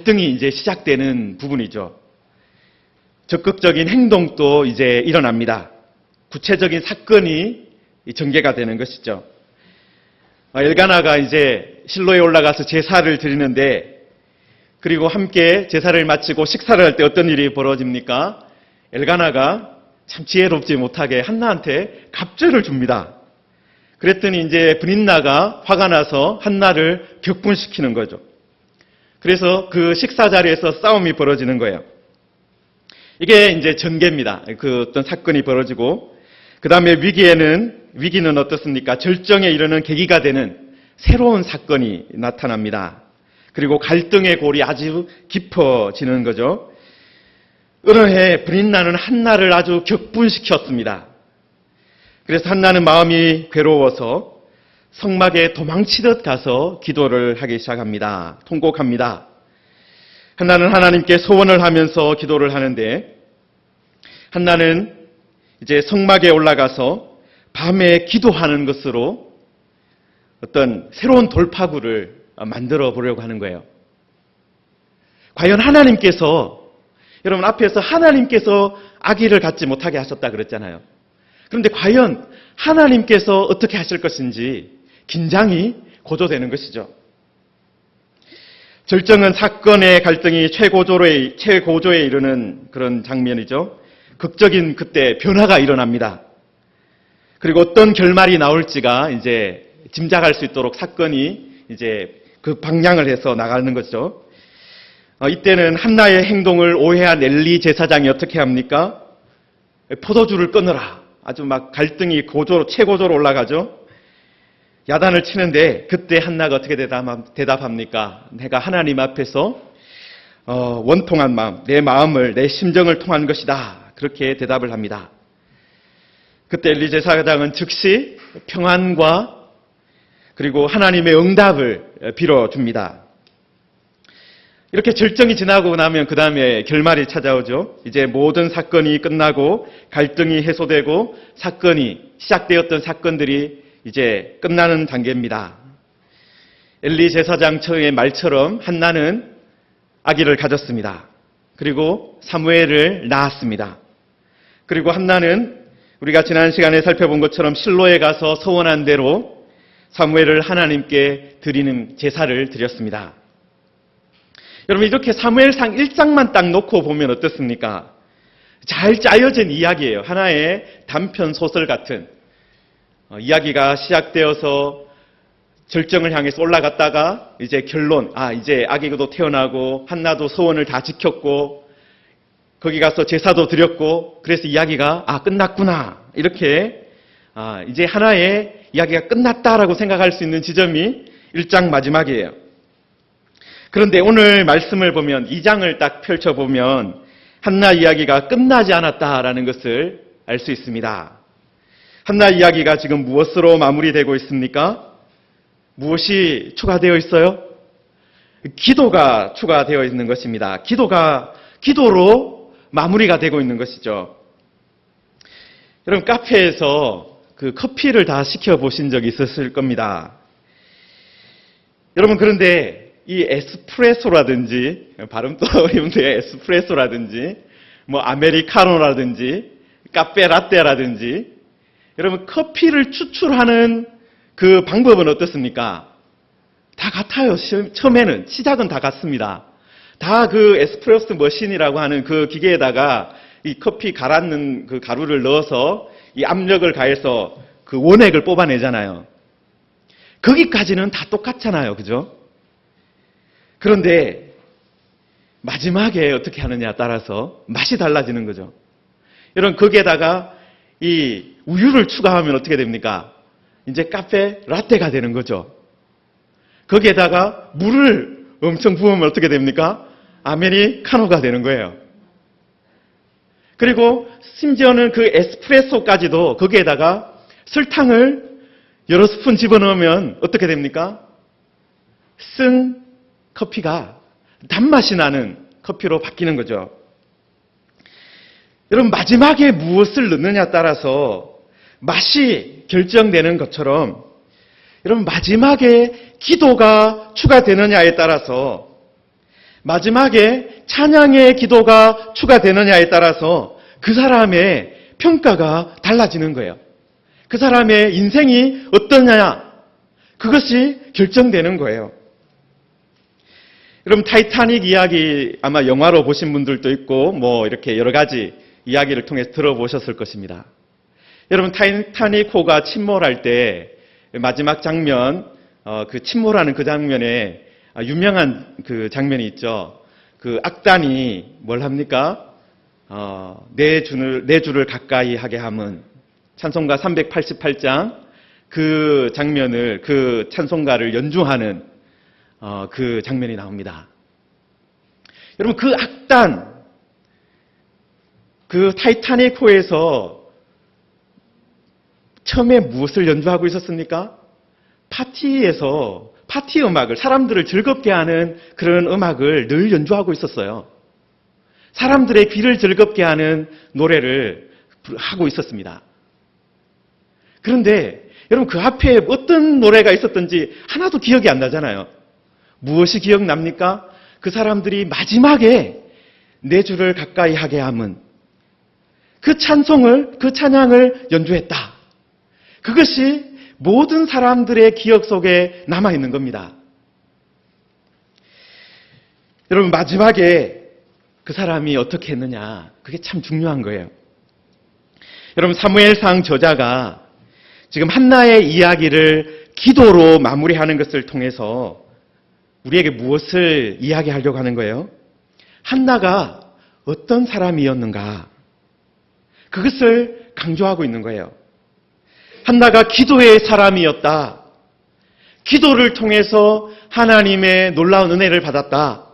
갈등이 이제 시작되는 부분이죠. 적극적인 행동도 이제 일어납니다. 구체적인 사건이 전개가 되는 것이죠. 엘가나가 이제 실로에 올라가서 제사를 드리는데, 그리고 함께 제사를 마치고 식사를 할 때 어떤 일이 벌어집니까? 엘가나가 참 지혜롭지 못하게 한나한테 갑절을 줍니다. 그랬더니 이제 브닌나가 화가 나서 한나를 격분시키는 거죠. 그래서 그 식사 자리에서 싸움이 벌어지는 거예요. 이게 이제 전개입니다. 그 어떤 사건이 벌어지고, 그 다음에 위기는 어떻습니까? 절정에 이르는 계기가 되는 새로운 사건이 나타납니다. 그리고 갈등의 골이 아주 깊어지는 거죠. 어느 해 브린나는 한나를 아주 격분시켰습니다. 그래서 한나는 마음이 괴로워서 성막에 도망치듯 가서 기도를 하기 시작합니다. 통곡합니다. 한나는 하나님께 소원을 하면서 기도를 하는데, 한나는 이제 성막에 올라가서 밤에 기도하는 것으로 어떤 새로운 돌파구를 만들어 보려고 하는 거예요. 과연 하나님께서, 여러분 앞에서 하나님께서 아기를 갖지 못하게 하셨다 그랬잖아요. 그런데 과연 하나님께서 어떻게 하실 것인지 긴장이 고조되는 것이죠. 절정은 사건의 갈등이 최고조에 이르는 그런 장면이죠. 극적인 그때 변화가 일어납니다. 그리고 어떤 결말이 나올지가 이제 짐작할 수 있도록 사건이 이제 그 방향을 해서 나가는 거죠. 이때는 한나의 행동을 오해한 엘리 제사장이 어떻게 합니까? 포도주를 끊으라. 아주 막 갈등이 최고조로 올라가죠. 야단을 치는데 그때 한나가 어떻게 대답합니까? 내가 하나님 앞에서 원통한 마음, 내 심정을 통한 것이다. 그렇게 대답을 합니다. 그때 엘리 제사장은 즉시 평안과 그리고 하나님의 응답을 빌어줍니다. 이렇게 절정이 지나고 나면 그 다음에 결말이 찾아오죠. 이제 모든 사건이 끝나고 갈등이 해소되고 시작되었던 사건들이 이제 끝나는 단계입니다. 엘리 제사장의 말처럼 한나는 아기를 가졌습니다. 그리고 사무엘을 낳았습니다. 그리고 한나는 우리가 지난 시간에 살펴본 것처럼 실로에 가서 소원한 대로 사무엘을 하나님께 드리는 제사를 드렸습니다. 여러분 이렇게 사무엘상 1장만 딱 놓고 보면 어떻습니까? 잘 짜여진 이야기예요. 하나의 단편 소설 같은 이야기가 시작되어서 절정을 향해서 올라갔다가 이제 결론, 이제 아기도 태어나고 한나도 소원을 다 지켰고 거기 가서 제사도 드렸고 그래서 이야기가 끝났구나. 이렇게 이제 하나의 이야기가 끝났다라고 생각할 수 있는 지점이 1장 마지막이에요. 그런데 오늘 말씀을 보면 2장을 딱 펼쳐보면 한나 이야기가 끝나지 않았다라는 것을 알 수 있습니다. 한나 이야기가 지금 무엇으로 마무리되고 있습니까? 무엇이 추가되어 있어요? 기도가 추가되어 있는 것입니다. 기도로 마무리가 되고 있는 것이죠. 여러분 카페에서 그 커피를 다 시켜보신 적이 있었을 겁니다. 여러분 그런데 이 에스프레소라든지 발음도 어려운데 에스프레소라든지 뭐 아메리카노라든지 카페 라떼라든지 여러분 커피를 추출하는 그 방법은 어떻습니까? 다 같아요. 처음에는 시작은 다 같습니다. 다 그 에스프레소 머신이라고 하는 그 기계에다가 이 커피 갈았는 그 가루를 넣어서 이 압력을 가해서 그 원액을 뽑아내잖아요. 거기까지는 다 똑같잖아요. 그죠? 그런데 마지막에 어떻게 하느냐에 따라서 맛이 달라지는 거죠. 여러분 거기에다가 이 우유를 추가하면 어떻게 됩니까? 이제 카페 라떼가 되는 거죠. 거기에다가 물을 엄청 부으면 어떻게 됩니까? 아메리카노가 되는 거예요. 그리고 심지어는 그 에스프레소까지도 거기에다가 설탕을 여러 스푼 집어넣으면 어떻게 됩니까? 쓴 커피가 단맛이 나는 커피로 바뀌는 거죠. 여러분 마지막에 무엇을 넣느냐에 따라서 맛이 결정되는 것처럼 여러분 마지막에 기도가 추가되느냐에 따라서 마지막에 찬양의 기도가 추가되느냐에 따라서 그 사람의 평가가 달라지는 거예요. 그 사람의 인생이 어떠냐, 그것이 결정되는 거예요. 여러분, 타이타닉 이야기 아마 영화로 보신 분들도 있고 이렇게 여러 가지 이야기를 통해서 들어보셨을 것입니다. 여러분, 타이타닉호가 침몰할 때 마지막 장면, 그 침몰하는 그 장면에 유명한 그 장면이 있죠. 그 악단이 뭘 합니까? 내 주를 가까이 하게 함은, 찬송가 388장 그 장면을, 그 찬송가를 연주하는 그 장면이 나옵니다. 여러분, 그 악단, 그 타이타닉호에서 처음에 무엇을 연주하고 있었습니까? 파티에서 파티 음악을, 사람들을 즐겁게 하는 그런 음악을 늘 연주하고 있었어요. 사람들의 귀를 즐겁게 하는 노래를 하고 있었습니다. 그런데 여러분, 그 앞에 어떤 노래가 있었던지 하나도 기억이 안 나잖아요. 무엇이 기억납니까? 그 사람들이 마지막에 내 주를 가까이 하게 함은, 그 찬양을 연주했다. 그것이 모든 사람들의 기억 속에 남아있는 겁니다. 여러분, 마지막에 그 사람이 어떻게 했느냐, 그게 참 중요한 거예요. 여러분, 사무엘상 저자가 지금 한나의 이야기를 기도로 마무리하는 것을 통해서 우리에게 무엇을 이야기하려고 하는 거예요? 한나가 어떤 사람이었는가, 그것을 강조하고 있는 거예요. 한나가 기도의 사람이었다. 기도를 통해서 하나님의 놀라운 은혜를 받았다.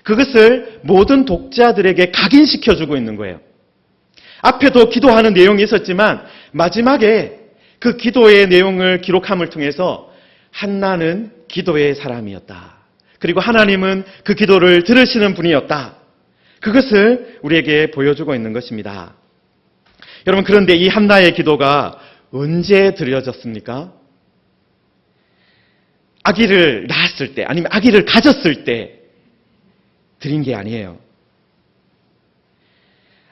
그것을 모든 독자들에게 각인시켜주고 있는 거예요. 앞에도 기도하는 내용이 있었지만 마지막에 그 기도의 내용을 기록함을 통해서 한나는 기도의 사람이었다. 그리고 하나님은 그 기도를 들으시는 분이었다. 그것을 우리에게 보여주고 있는 것입니다. 여러분, 그런데 이 한나의 기도가 언제 드려졌습니까? 아기를 낳았을 때, 아니면 아기를 가졌을 때 드린 게 아니에요.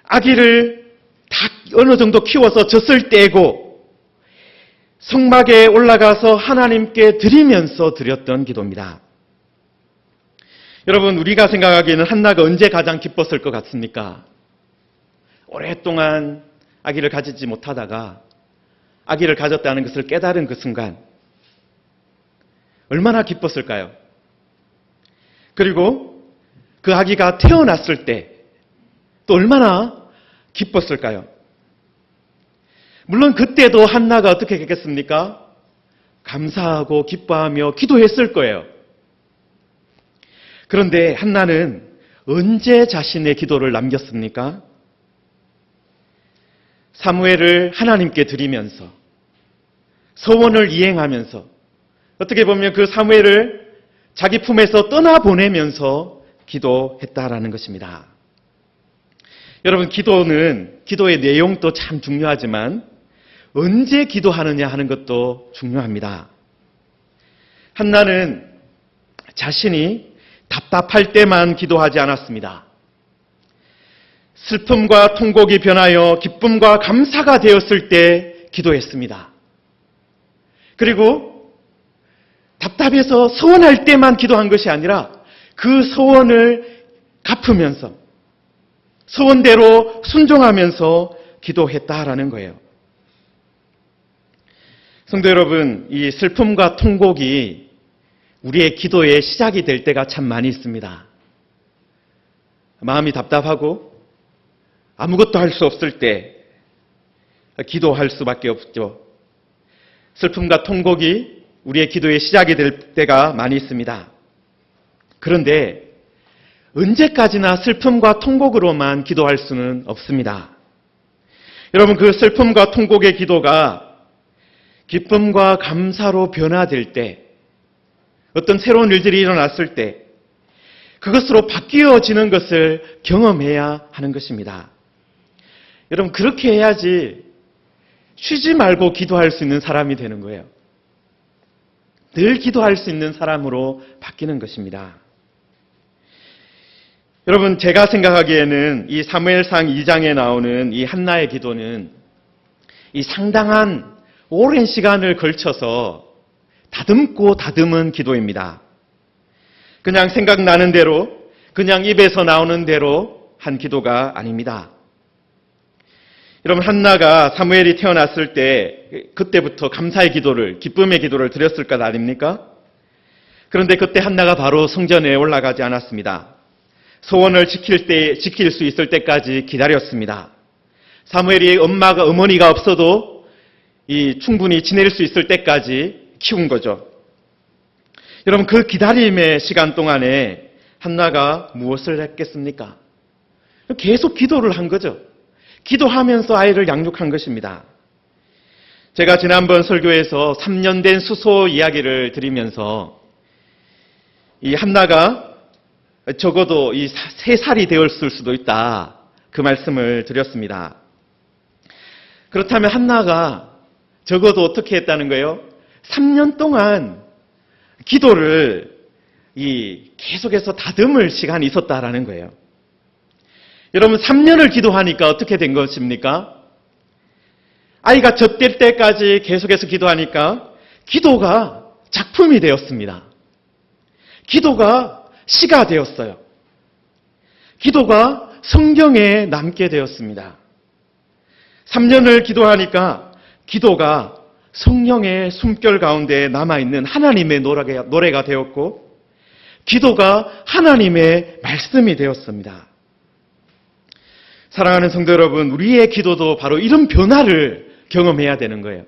아기를 다 어느 정도 키워서 졌을 때고 성막에 올라가서 하나님께 드리면서 드렸던 기도입니다. 여러분, 우리가 생각하기에는 한나가 언제 가장 기뻤을 것 같습니까? 오랫동안 아기를 가지지 못하다가 아기를 가졌다는 것을 깨달은 그 순간 얼마나 기뻤을까요? 그리고 그 아기가 태어났을 때 또 얼마나 기뻤을까요? 물론 그때도 한나가 어떻게 했겠습니까? 감사하고 기뻐하며 기도했을 거예요. 그런데 한나는 언제 자신의 기도를 남겼습니까? 사무엘을 하나님께 드리면서, 서원을 이행하면서, 어떻게 보면 그 사무엘을 자기 품에서 떠나보내면서 기도했다라는 것입니다. 여러분, 기도의 내용도 참 중요하지만 언제 기도하느냐 하는 것도 중요합니다. 한나는 자신이 답답할 때만 기도하지 않았습니다. 슬픔과 통곡이 변하여 기쁨과 감사가 되었을 때 기도했습니다. 그리고 답답해서 서원할 때만 기도한 것이 아니라 그 서원을 갚으면서 서원대로 순종하면서 기도했다라는 거예요. 성도 여러분, 이 슬픔과 통곡이 우리의 기도의 시작이 될 때가 참 많이 있습니다. 마음이 답답하고 아무것도 할 수 없을 때 기도할 수밖에 없죠. 슬픔과 통곡이 우리의 기도의 시작이 될 때가 많이 있습니다. 그런데 언제까지나 슬픔과 통곡으로만 기도할 수는 없습니다. 여러분, 그 슬픔과 통곡의 기도가 기쁨과 감사로 변화될 때, 어떤 새로운 일들이 일어났을 때 그것으로 바뀌어지는 것을 경험해야 하는 것입니다. 여러분, 그렇게 해야지 쉬지 말고 기도할 수 있는 사람이 되는 거예요. 늘 기도할 수 있는 사람으로 바뀌는 것입니다. 여러분, 제가 생각하기에는 이 사무엘상 2장에 나오는 이 한나의 기도는 이 상당한 오랜 시간을 걸쳐서 다듬고 다듬은 기도입니다. 그냥 생각나는 대로, 그냥 입에서 나오는 대로 한 기도가 아닙니다. 여러분, 한나가 사무엘이 태어났을 때 그때부터 감사의 기도를, 기쁨의 기도를 드렸을 것 아닙니까? 그런데 그때 한나가 바로 성전에 올라가지 않았습니다. 소원을 지킬 수 있을 때까지 기다렸습니다. 사무엘이 어머니가 없어도 충분히 지낼 수 있을 때까지 키운 거죠. 여러분, 그 기다림의 시간 동안에 한나가 무엇을 했겠습니까? 계속 기도를 한 거죠. 기도하면서 아이를 양육한 것입니다. 제가 지난번 설교에서 3년 된 수소 이야기를 드리면서 이 한나가 적어도 3살이 되었을 수도 있다, 그 말씀을 드렸습니다. 그렇다면 한나가 적어도 어떻게 했다는 거예요? 3년 동안 기도를 계속해서 다듬을 시간이 있었다라는 거예요. 여러분, 3년을 기도하니까 어떻게 된 것입니까? 아이가 젖될 때까지 계속해서 기도하니까 기도가 작품이 되었습니다. 기도가 시가 되었어요. 기도가 성경에 남게 되었습니다. 3년을 기도하니까 기도가 성령의 숨결 가운데 남아있는 하나님의 노래가 되었고, 기도가 하나님의 말씀이 되었습니다. 사랑하는 성도 여러분, 우리의 기도도 바로 이런 변화를 경험해야 되는 거예요.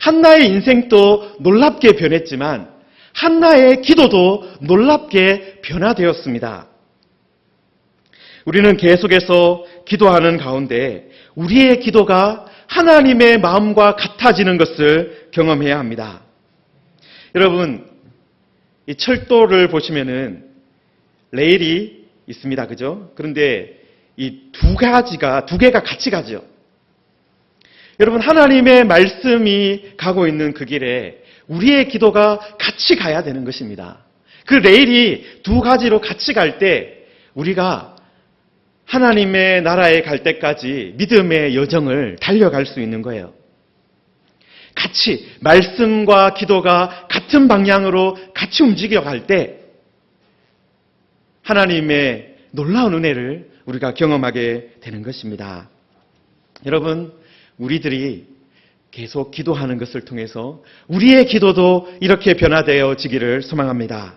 한나의 인생도 놀랍게 변했지만 한나의 기도도 놀랍게 변화되었습니다. 우리는 계속해서 기도하는 가운데 우리의 기도가 하나님의 마음과 같아지는 것을 경험해야 합니다. 여러분, 이 철도를 보시면은 레일이 있습니다. 그죠? 그런데 이 두 개가 같이 가죠. 여러분, 하나님의 말씀이 가고 있는 그 길에 우리의 기도가 같이 가야 되는 것입니다. 그 레일이 두 가지로 같이 갈 때 우리가 하나님의 나라에 갈 때까지 믿음의 여정을 달려갈 수 있는 거예요. 같이 말씀과 기도가 같은 방향으로 같이 움직여갈 때 하나님의 놀라운 은혜를 우리가 경험하게 되는 것입니다. 여러분, 우리들이 계속 기도하는 것을 통해서 우리의 기도도 이렇게 변화되어지기를 소망합니다.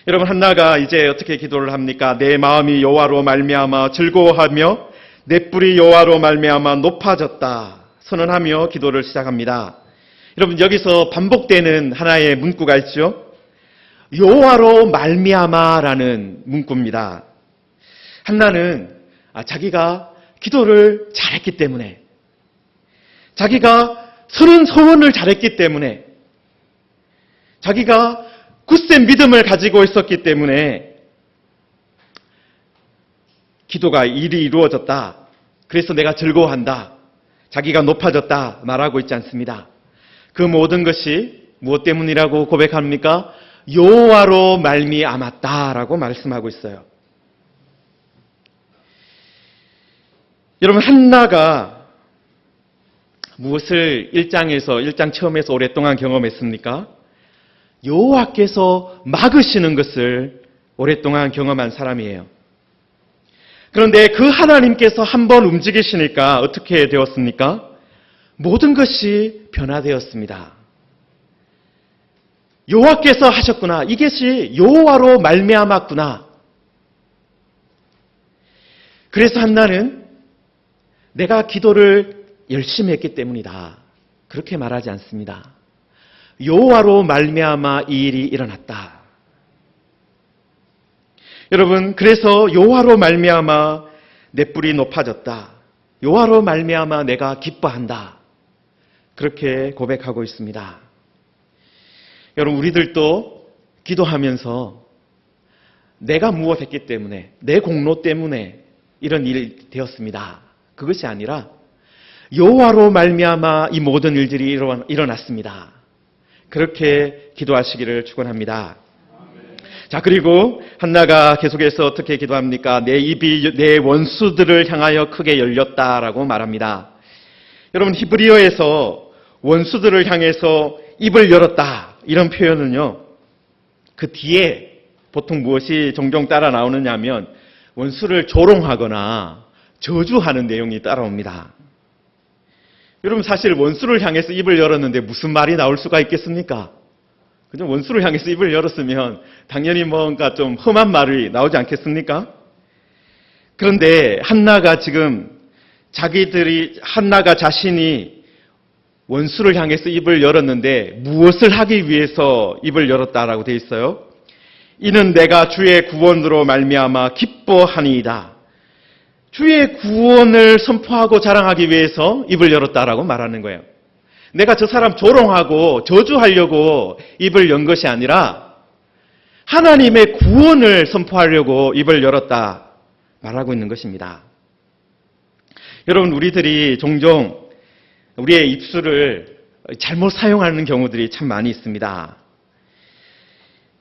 여러분, 한나가 이제 어떻게 기도를 합니까? 내 마음이 여호와로 말미암아 즐거워하며 내 뿔이 여호와로 말미암아 높아졌다 선언하며 기도를 시작합니다. 여러분, 여기서 반복되는 하나의 문구가 있죠. 여호와로 말미암아라는 문구입니다. 한나는 자기가 기도를 잘했기 때문에, 자기가 서른 소원을 잘했기 때문에, 자기가 굳센 믿음을 가지고 있었기 때문에 기도가 일이 이루어졌다. 그래서 내가 즐거워한다. 자기가 높아졌다 말하고 있지 않습니다. 그 모든 것이 무엇 때문이라고 고백합니까? 여호와로 말미암았다라고 말씀하고 있어요. 여러분, 한나가 무엇을 1장 처음에서 오랫동안 경험했습니까? 여호와께서 막으시는 것을 오랫동안 경험한 사람이에요. 그런데 그 하나님께서 한번 움직이시니까 어떻게 되었습니까? 모든 것이 변화되었습니다. 여호와께서 하셨구나. 이것이 여호와로 말미암았구나. 그래서 한나는 내가 기도를 열심히 했기 때문이다, 그렇게 말하지 않습니다. 여호와로 말미암아 이 일이 일어났다. 여러분, 그래서 여호와로 말미암아 내 뿔이 높아졌다. 여호와로 말미암아 내가 기뻐한다. 그렇게 고백하고 있습니다. 여러분, 우리들도 기도하면서 내가 무엇했기 때문에, 내 공로 때문에 이런 일이 되었습니다, 그것이 아니라 여호와로 말미암아 이 모든 일들이 일어났습니다. 그렇게 기도하시기를 축원합니다. 자, 그리고 한나가 계속해서 어떻게 기도합니까? 내 입이 내 원수들을 향하여 크게 열렸다라고 말합니다. 여러분, 히브리어에서 원수들을 향해서 입을 열었다, 이런 표현은요, 그 뒤에 보통 무엇이 종종 따라 나오느냐 하면 원수를 조롱하거나 저주하는 내용이 따라옵니다. 여러분, 사실 원수를 향해서 입을 열었는데 무슨 말이 나올 수가 있겠습니까? 그죠? 원수를 향해서 입을 열었으면 당연히 뭔가 좀 험한 말이 나오지 않겠습니까? 그런데 한나가 지금 한나가 자신이 원수를 향해서 입을 열었는데 무엇을 하기 위해서 입을 열었다라고 되어 있어요? 이는 내가 주의 구원으로 말미암아 기뻐하니이다. 주의 구원을 선포하고 자랑하기 위해서 입을 열었다라고 말하는 거예요. 내가 저 사람 조롱하고 저주하려고 입을 연 것이 아니라 하나님의 구원을 선포하려고 입을 열었다 말하고 있는 것입니다. 여러분, 우리들이 종종 우리의 입술을 잘못 사용하는 경우들이 참 많이 있습니다.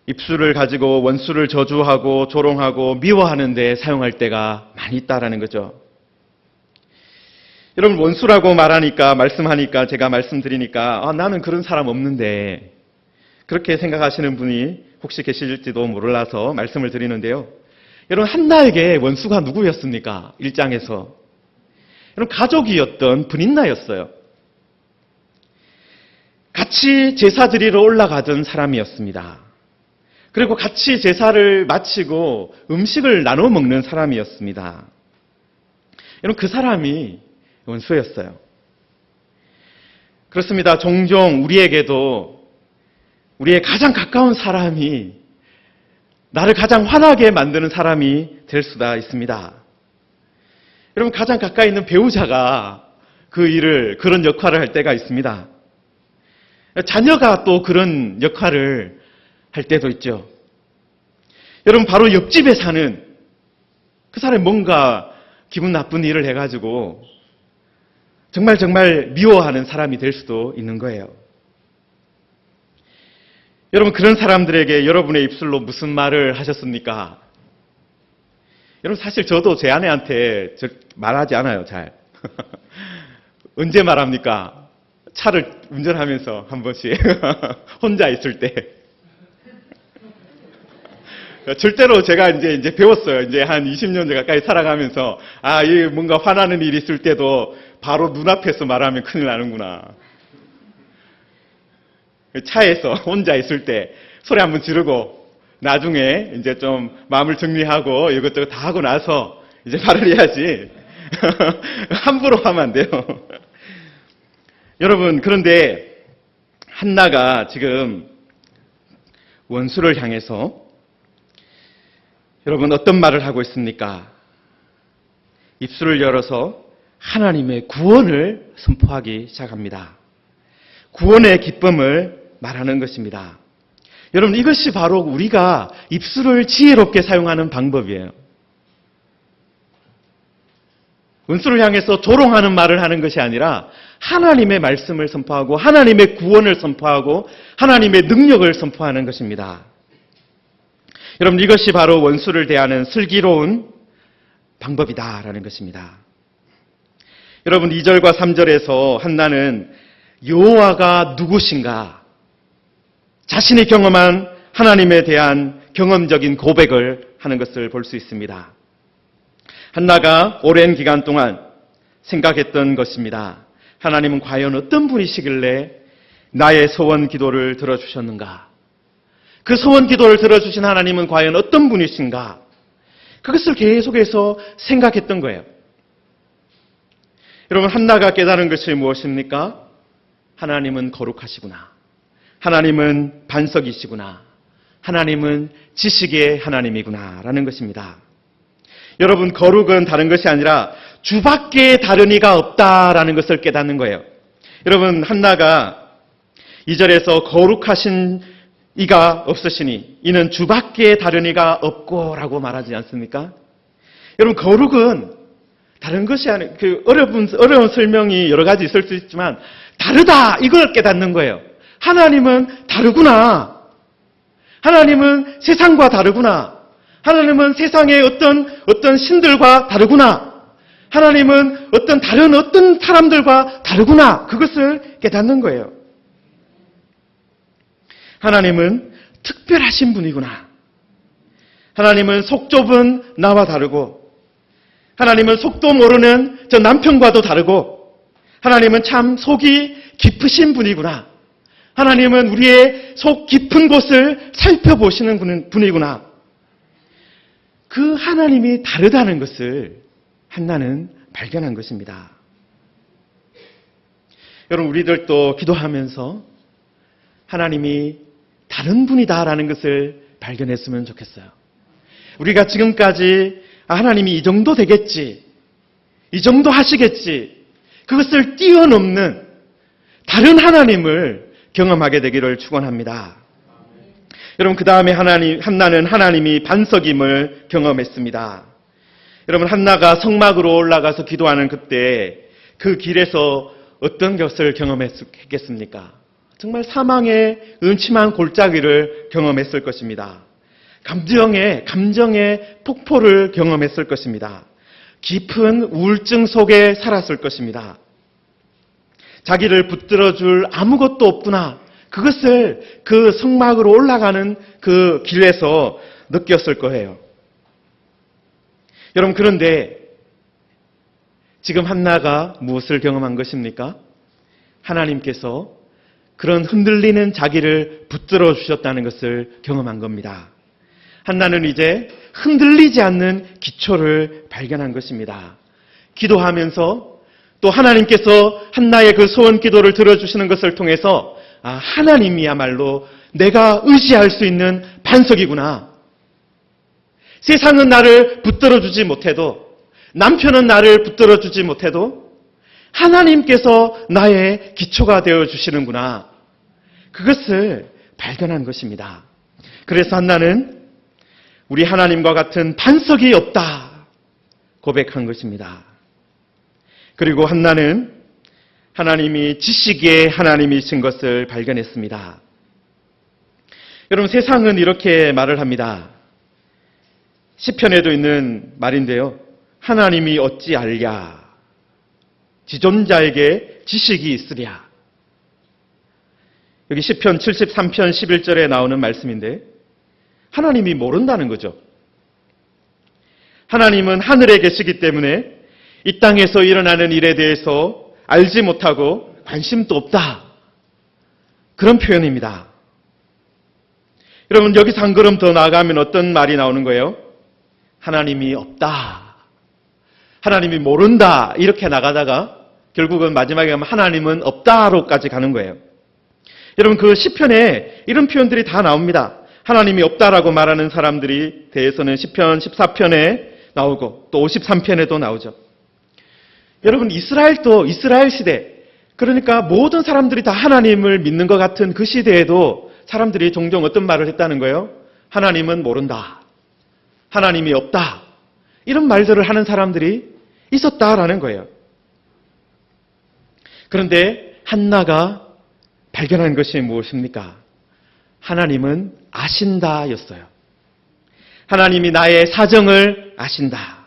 입술을 가지고 원수를 저주하고 조롱하고 미워하는 데 사용할 때가 많이 있다라는 거죠. 여러분, 원수라고 말씀하니까 제가 말씀드리니까 나는 그런 사람 없는데 그렇게 생각하시는 분이 혹시 계실지도 몰라서 말씀을 드리는데요. 여러분, 한나에게 원수가 누구였습니까? 1장에서. 여러분, 가족이었던 브린나였어요. 같이 제사 드리러 올라가던 사람이었습니다. 그리고 같이 제사를 마치고 음식을 나눠 먹는 사람이었습니다. 여러분, 그 사람이 원수였어요. 그렇습니다. 종종 우리에게도 우리의 가장 가까운 사람이 나를 가장 화나게 만드는 사람이 될 수가 있습니다. 여러분, 가장 가까이 있는 배우자가 그런 역할을 할 때가 있습니다. 자녀가 또 그런 역할을 할 때도 있죠. 여러분, 바로 옆집에 사는 그 사람이 뭔가 기분 나쁜 일을 해가지고 정말 미워하는 사람이 될 수도 있는 거예요. 여러분, 그런 사람들에게 여러분의 입술로 무슨 말을 하셨습니까? 여러분, 사실 저도 제 아내한테 말하지 않아요, 잘. 언제 말합니까? 차를 운전하면서 한 번씩 혼자 있을 때. 절대로 제가 이제 배웠어요. 이제 한 20년 가까이 살아가면서 이 뭔가 화나는 일이 있을 때도 바로 눈앞에서 말하면 큰일 나는구나. 차에서 혼자 있을 때 소리 한번 지르고 나중에 이제 좀 마음을 정리하고 이것저것 다 하고 나서 이제 말을 해야지. 함부로 하면 안 돼요. 여러분, 그런데 한나가 지금 원수를 향해서 여러분 어떤 말을 하고 있습니까? 입술을 열어서 하나님의 구원을 선포하기 시작합니다. 구원의 기쁨을 말하는 것입니다. 여러분, 이것이 바로 우리가 입술을 지혜롭게 사용하는 방법이에요. 원수를 향해서 조롱하는 말을 하는 것이 아니라 하나님의 말씀을 선포하고 하나님의 구원을 선포하고 하나님의 능력을 선포하는 것입니다. 여러분, 이것이 바로 원수를 대하는 슬기로운 방법이다라는 것입니다. 여러분, 2절과 3절에서 한나는 여호와가 누구신가? 자신이 경험한 하나님에 대한 경험적인 고백을 하는 것을 볼 수 있습니다. 한나가 오랜 기간 동안 생각했던 것입니다. 하나님은 과연 어떤 분이시길래 나의 소원 기도를 들어주셨는가? 그 소원 기도를 들어주신 하나님은 과연 어떤 분이신가? 그것을 계속해서 생각했던 거예요. 여러분, 한나가 깨달은 것이 무엇입니까? 하나님은 거룩하시구나. 하나님은 반석이시구나. 하나님은 지식의 하나님이구나 라는 것입니다. 여러분, 거룩은 다른 것이 아니라 주밖에 다른 이가 없다라는 것을 깨닫는 거예요. 여러분, 한나가 2절에서 거룩하신 이가 없으시니 이는 주밖에 다른 이가 없고 라고 말하지 않습니까? 여러분, 거룩은 다른 것이 아니라 어려운 설명이 여러 가지 있을 수 있지만 다르다, 이걸 깨닫는 거예요. 하나님은 다르구나. 하나님은 세상과 다르구나. 하나님은 세상의 어떤 신들과 다르구나. 하나님은 다른 어떤 사람들과 다르구나. 그것을 깨닫는 거예요. 하나님은 특별하신 분이구나. 하나님은 속 좁은 나와 다르고, 하나님은 속도 모르는 저 남편과도 다르고, 하나님은 참 속이 깊으신 분이구나. 하나님은 우리의 속 깊은 곳을 살펴보시는 분이구나. 그 하나님이 다르다는 것을 한나는 발견한 것입니다. 여러분, 우리들도 기도하면서 하나님이 다른 분이다라는 것을 발견했으면 좋겠어요. 우리가 지금까지 하나님이 이 정도 되겠지, 이 정도 하시겠지, 그것을 뛰어넘는 다른 하나님을 경험하게 되기를 축원합니다. 여러분, 그 다음에 한나는 하나님이 반석임을 경험했습니다. 여러분, 한나가 성막으로 올라가서 기도하는 그때 그 길에서 어떤 것을 경험했겠습니까? 정말 사망의 음침한 골짜기를 경험했을 것입니다. 감정의 폭포를 경험했을 것입니다. 깊은 우울증 속에 살았을 것입니다. 자기를 붙들어줄 아무것도 없구나. 그것을 그 성막으로 올라가는 그 길에서 느꼈을 거예요. 여러분, 그런데 지금 한나가 무엇을 경험한 것입니까? 하나님께서 그런 흔들리는 자기를 붙들어 주셨다는 것을 경험한 겁니다. 한나는 이제 흔들리지 않는 기초를 발견한 것입니다. 기도하면서 또 하나님께서 한나의 그 소원 기도를 들어주시는 것을 통해서 하나님이야말로 내가 의지할 수 있는 반석이구나. 세상은 나를 붙들어주지 못해도, 남편은 나를 붙들어주지 못해도 하나님께서 나의 기초가 되어주시는구나. 그것을 발견한 것입니다. 그래서 한나는 우리 하나님과 같은 반석이 없다 고백한 것입니다. 그리고 한나는 하나님이 지식의 하나님이신 것을 발견했습니다. 여러분, 세상은 이렇게 말을 합니다. 시편에도 있는 말인데요. 하나님이 어찌 알랴? 지존자에게 지식이 있으랴. 여기 시편 73편 11절에 나오는 말씀인데 하나님이 모른다는 거죠. 하나님은 하늘에 계시기 때문에 이 땅에서 일어나는 일에 대해서 알지 못하고 관심도 없다. 그런 표현입니다. 여러분, 여기서 한 걸음 더 나아가면 어떤 말이 나오는 거예요? 하나님이 없다. 하나님이 모른다. 이렇게 나가다가 결국은 마지막에 가면 하나님은 없다로까지 가는 거예요. 여러분, 그 시편에 이런 표현들이 다 나옵니다. 하나님이 없다라고 말하는 사람들이 대해서는 시편 14편에 나오고 또 53편에도 나오죠. 여러분, 이스라엘 시대, 그러니까 모든 사람들이 다 하나님을 믿는 것 같은 그 시대에도 사람들이 종종 어떤 말을 했다는 거예요? 하나님은 모른다. 하나님이 없다. 이런 말들을 하는 사람들이 있었다라는 거예요. 그런데 한나가 발견한 것이 무엇입니까? 하나님은 아신다였어요. 하나님이 나의 사정을 아신다.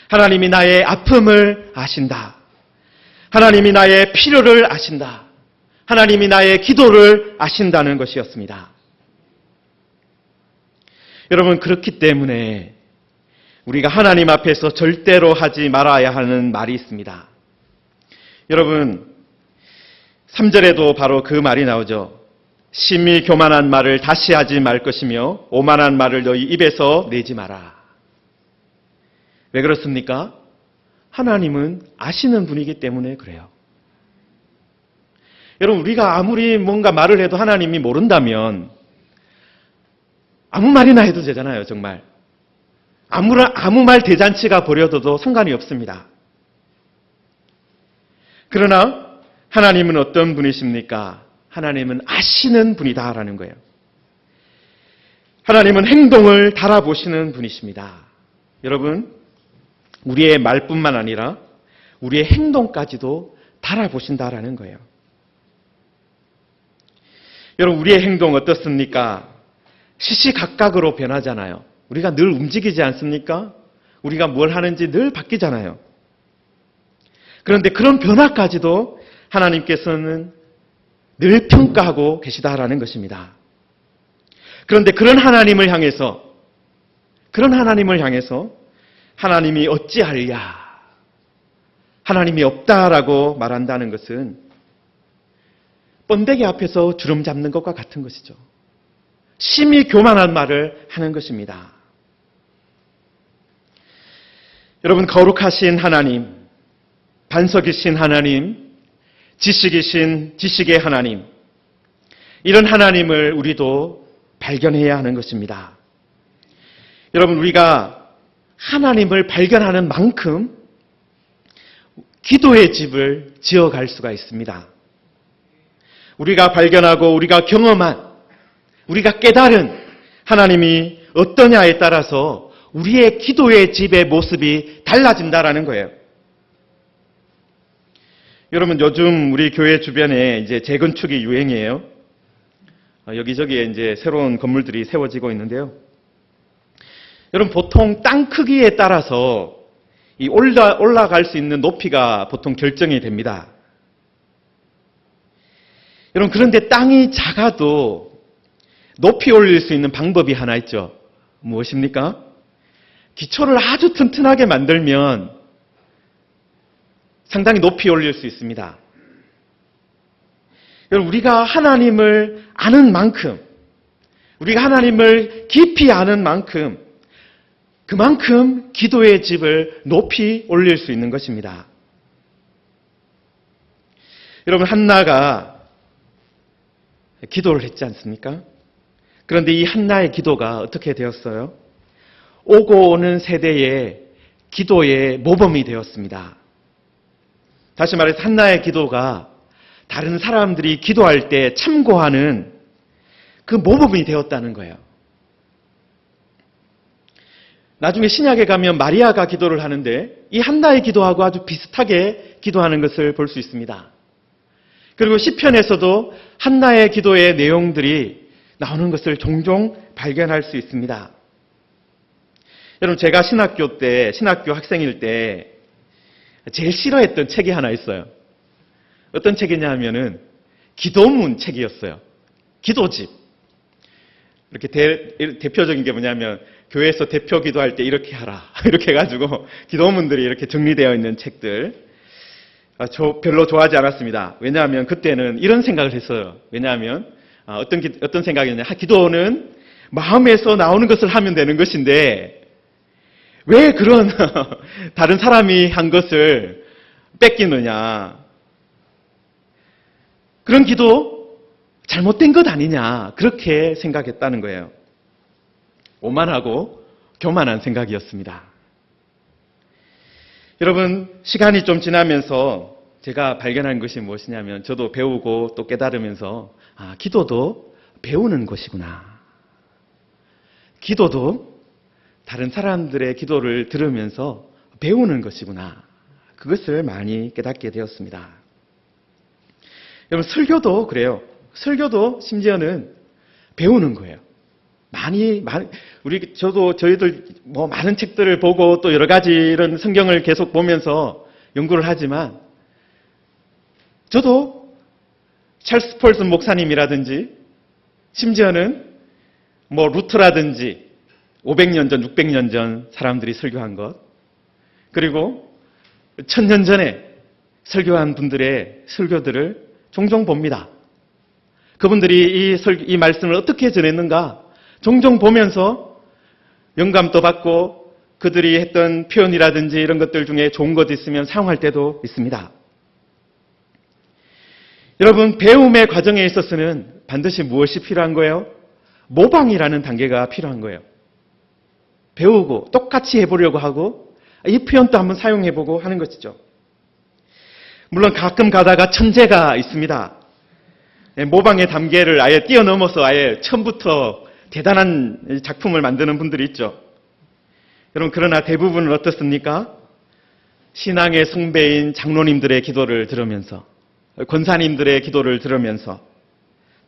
하나님이 나의 아픔을 아신다. 하나님이 나의 필요를 아신다. 하나님이 나의 기도를 아신다는 것이었습니다. 여러분, 그렇기 때문에 우리가 하나님 앞에서 절대로 하지 말아야 하는 말이 있습니다. 여러분, 3절에도 바로 그 말이 나오죠. 심히 교만한 말을 다시 하지 말 것이며 오만한 말을 너희 입에서 내지 마라. 왜 그렇습니까? 하나님은 아시는 분이기 때문에 그래요. 여러분, 우리가 아무리 뭔가 말을 해도 하나님이 모른다면 아무 말이나 해도 되잖아요, 정말. 아무 말 대잔치가 벌여져도 상관이 없습니다. 그러나 하나님은 어떤 분이십니까? 하나님은 아시는 분이다라는 거예요. 하나님은 행동을 달아보시는 분이십니다. 여러분, 우리의 말뿐만 아니라 우리의 행동까지도 달아보신다라는 거예요. 여러분, 우리의 행동 어떻습니까? 시시각각으로 변하잖아요. 우리가 늘 움직이지 않습니까? 우리가 뭘 하는지 늘 바뀌잖아요. 그런데 그런 변화까지도 하나님께서는 늘 평가하고 계시다라는 것입니다. 그런데 그런 하나님을 향해서 하나님이 어찌하랴, 하나님이 없다라고 말한다는 것은 번데기 앞에서 주름 잡는 것과 같은 것이죠. 심히 교만한 말을 하는 것입니다. 여러분, 거룩하신 하나님, 반석이신 하나님, 지식의 하나님, 이런 하나님을 우리도 발견해야 하는 것입니다. 여러분, 우리가 하나님을 발견하는 만큼 기도의 집을 지어갈 수가 있습니다. 우리가 발견하고 우리가 경험한, 우리가 깨달은 하나님이 어떠냐에 따라서 우리의 기도의 집의 모습이 달라진다라는 거예요. 여러분, 요즘 우리 교회 주변에 이제 재건축이 유행이에요. 여기저기에 이제 새로운 건물들이 세워지고 있는데요. 여러분, 보통 땅 크기에 따라서 이 올라갈 수 있는 높이가 보통 결정이 됩니다. 여러분, 그런데 땅이 작아도 높이 올릴 수 있는 방법이 하나 있죠. 무엇입니까? 기초를 아주 튼튼하게 만들면 상당히 높이 올릴 수 있습니다. 여러분, 우리가 하나님을 아는 만큼, 우리가 하나님을 깊이 아는 만큼, 그만큼 기도의 집을 높이 올릴 수 있는 것입니다. 여러분, 한나가 기도를 했지 않습니까? 그런데 이 한나의 기도가 어떻게 되었어요? 오고 오는 세대의 기도의 모범이 되었습니다. 다시 말해서 한나의 기도가 다른 사람들이 기도할 때 참고하는 그 모범이 되었다는 거예요. 나중에 신약에 가면 마리아가 기도를 하는데 이 한나의 기도하고 아주 비슷하게 기도하는 것을 볼 수 있습니다. 그리고 시편에서도 한나의 기도의 내용들이 나오는 것을 종종 발견할 수 있습니다. 여러분, 제가 신학교 학생일 때 제일 싫어했던 책이 하나 있어요. 어떤 책이냐 하면은 기도문 책이었어요. 기도집. 이렇게 대표적인 게 뭐냐면 교회에서 대표 기도할 때 이렇게 하라. 이렇게 해가지고 기도문들이 이렇게 정리되어 있는 책들. 저 별로 좋아하지 않았습니다. 왜냐하면 그때는 이런 생각을 했어요. 왜냐하면 어떤 생각이었냐. 기도는 마음에서 나오는 것을 하면 되는 것인데 왜 그런 다른 사람이 한 것을 뺏기느냐. 그런 기도 잘못된 것 아니냐. 그렇게 생각했다는 거예요. 오만하고 교만한 생각이었습니다. 여러분, 시간이 좀 지나면서 제가 발견한 것이 무엇이냐면 저도 배우고 또 깨달으면서 기도도 배우는 것이구나. 기도도 다른 사람들의 기도를 들으면서 배우는 것이구나. 그것을 많이 깨닫게 되었습니다. 여러분, 설교도 그래요. 설교도 심지어는 배우는 거예요. 저희들 많은 책들을 보고 또 여러 가지 이런 성경을 계속 보면서 연구를 하지만 저도 찰스 스펄슨 목사님이라든지 심지어는 루터라든지 500년 전, 600년 전 사람들이 설교한 것, 그리고 1000년 전에 설교한 분들의 설교들을 종종 봅니다. 그분들이 이 말씀을 어떻게 전했는가 종종 보면서 영감도 받고 그들이 했던 표현이라든지 이런 것들 중에 좋은 것 있으면 사용할 때도 있습니다. 여러분, 배움의 과정에 있어서는 반드시 무엇이 필요한 거예요? 모방이라는 단계가 필요한 거예요. 배우고 똑같이 해보려고 하고 이 표현도 한번 사용해보고 하는 것이죠. 물론 가끔 가다가 천재가 있습니다. 모방의 단계를 아예 뛰어넘어서 아예 처음부터 대단한 작품을 만드는 분들이 있죠. 여러분, 그러나 대부분은 어떻습니까? 신앙의 숭배인 장로님들의 기도를 들으면서, 권사님들의 기도를 들으면서,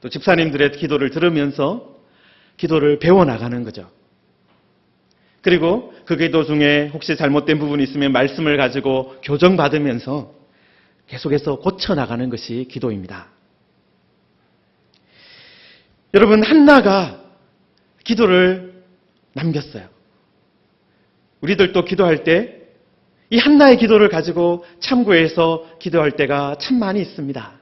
또 집사님들의 기도를 들으면서 기도를 배워나가는 거죠. 그리고 그 기도 중에 혹시 잘못된 부분이 있으면 말씀을 가지고 교정받으면서 계속해서 고쳐나가는 것이 기도입니다. 여러분, 한나가 기도를 남겼어요. 우리들도 기도할 때 이 한나의 기도를 가지고 참고해서 기도할 때가 참 많이 있습니다.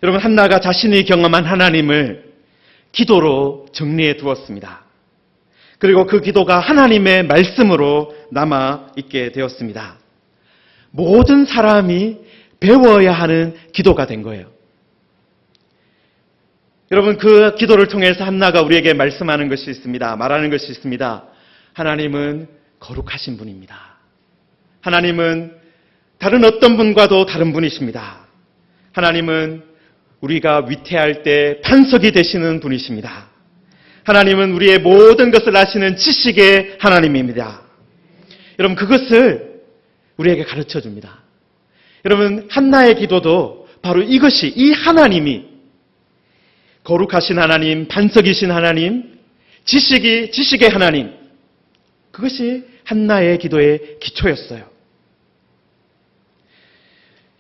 여러분, 한나가 자신이 경험한 하나님을 기도로 정리해 두었습니다. 그리고 그 기도가 하나님의 말씀으로 남아있게 되었습니다. 모든 사람이 배워야 하는 기도가 된 거예요. 여러분, 그 기도를 통해서 한나가 우리에게 말씀하는 것이 있습니다. 말하는 것이 있습니다. 하나님은 거룩하신 분입니다. 하나님은 다른 어떤 분과도 다른 분이십니다. 하나님은 우리가 위태할 때 반석이 되시는 분이십니다. 하나님은 우리의 모든 것을 아시는 지식의 하나님입니다. 여러분, 그것을 우리에게 가르쳐 줍니다. 여러분, 한나의 기도도 바로 이것이, 이 하나님이 거룩하신 하나님, 반석이신 하나님, 지식의 하나님, 그것이 한나의 기도의 기초였어요.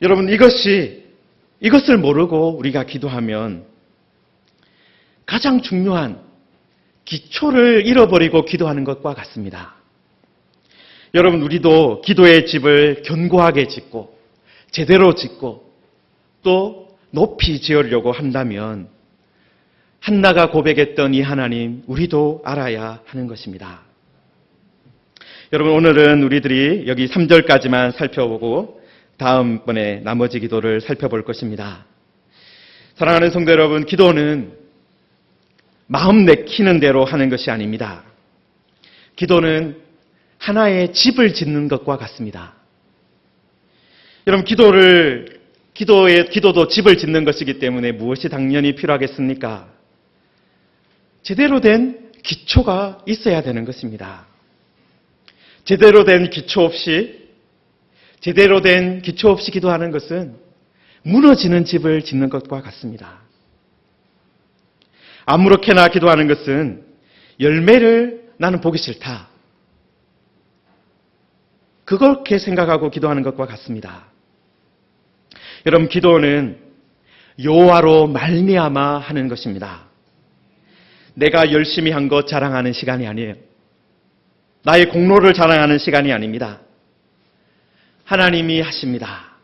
여러분, 이것을 모르고 우리가 기도하면 가장 중요한 기초를 잃어버리고 기도하는 것과 같습니다. 여러분, 우리도 기도의 집을 견고하게 짓고 제대로 짓고 또 높이 지으려고 한다면 한나가 고백했던 이 하나님, 우리도 알아야 하는 것입니다. 여러분, 오늘은 우리들이 여기 3절까지만 살펴보고 다음번에 나머지 기도를 살펴볼 것입니다. 사랑하는 성도 여러분, 기도는 마음 내키는 대로 하는 것이 아닙니다. 기도는 하나의 집을 짓는 것과 같습니다. 여러분, 기도도 집을 짓는 것이기 때문에 무엇이 당연히 필요하겠습니까? 제대로 된 기초가 있어야 되는 것입니다. 제대로 된 기초 없이 기도하는 것은 무너지는 집을 짓는 것과 같습니다. 아무렇게나 기도하는 것은 열매를 나는 보기 싫다, 그렇게 생각하고 기도하는 것과 같습니다. 여러분, 기도는 여호와로 말미암아 하는 것입니다. 내가 열심히 한 것 자랑하는 시간이 아니에요. 나의 공로를 자랑하는 시간이 아닙니다. 하나님이 하십니다.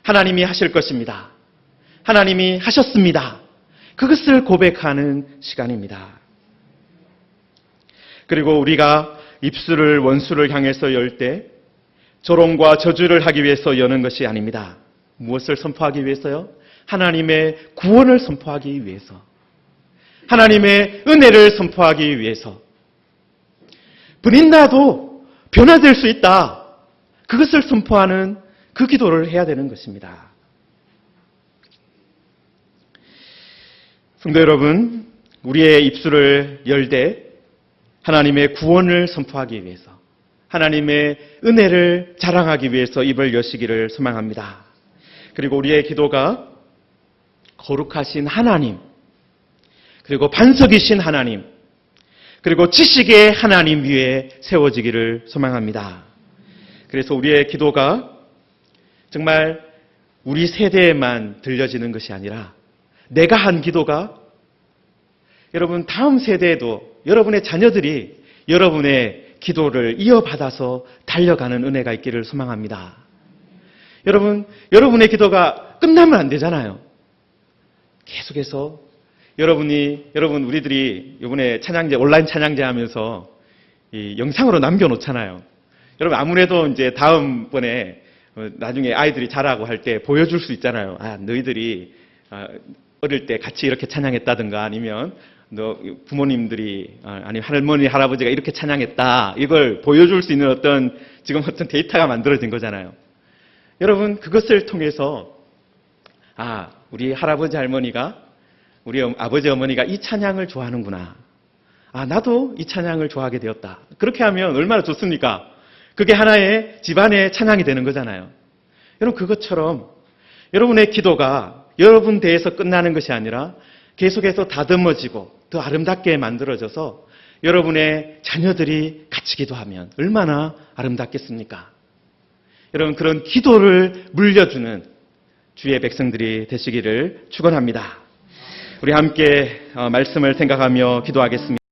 하나님이 하실 것입니다. 하나님이 하셨습니다. 그것을 고백하는 시간입니다. 그리고 우리가 입술을 원수를 향해서 열 때 조롱과 저주를 하기 위해서 여는 것이 아닙니다. 무엇을 선포하기 위해서요? 하나님의 구원을 선포하기 위해서, 하나님의 은혜를 선포하기 위해서, 분인 나도 변화될 수 있다, 그것을 선포하는 그 기도를 해야 되는 것입니다. 성도 여러분, 우리의 입술을 열 때 하나님의 구원을 선포하기 위해서, 하나님의 은혜를 자랑하기 위해서 입을 여시기를 소망합니다. 그리고 우리의 기도가 거룩하신 하나님, 그리고 반석이신 하나님, 그리고 지식의 하나님 위에 세워지기를 소망합니다. 그래서 우리의 기도가 정말 우리 세대에만 들려지는 것이 아니라 내가 한 기도가 여러분 다음 세대에도 여러분의 자녀들이 여러분의 기도를 이어받아서 달려가는 은혜가 있기를 소망합니다. 여러분의 기도가 끝나면 안 되잖아요. 계속해서 우리들이 이번에 찬양제, 온라인 찬양제 하면서 이 영상으로 남겨놓잖아요. 여러분, 아무래도 이제 다음번에 나중에 아이들이 자라고 할 때 보여줄 수 있잖아요. 너희들이 어릴 때 같이 이렇게 찬양했다든가, 아니면 너 부모님들이, 아니면 할머니, 할아버지가 이렇게 찬양했다, 이걸 보여줄 수 있는 지금 어떤 데이터가 만들어진 거잖아요. 여러분, 그것을 통해서 우리 할아버지, 할머니가, 우리 아버지, 어머니가 이 찬양을 좋아하는구나, 나도 이 찬양을 좋아하게 되었다, 그렇게 하면 얼마나 좋습니까? 그게 하나의 집안의 찬양이 되는 거잖아요. 여러분, 그것처럼 여러분의 기도가 여러분 대에서 끝나는 것이 아니라 계속해서 다듬어지고 더 아름답게 만들어져서 여러분의 자녀들이 같이 기도하면 얼마나 아름답겠습니까? 여러분, 그런 기도를 물려주는 주의 백성들이 되시기를 축원합니다. 우리 함께 말씀을 생각하며 기도하겠습니다.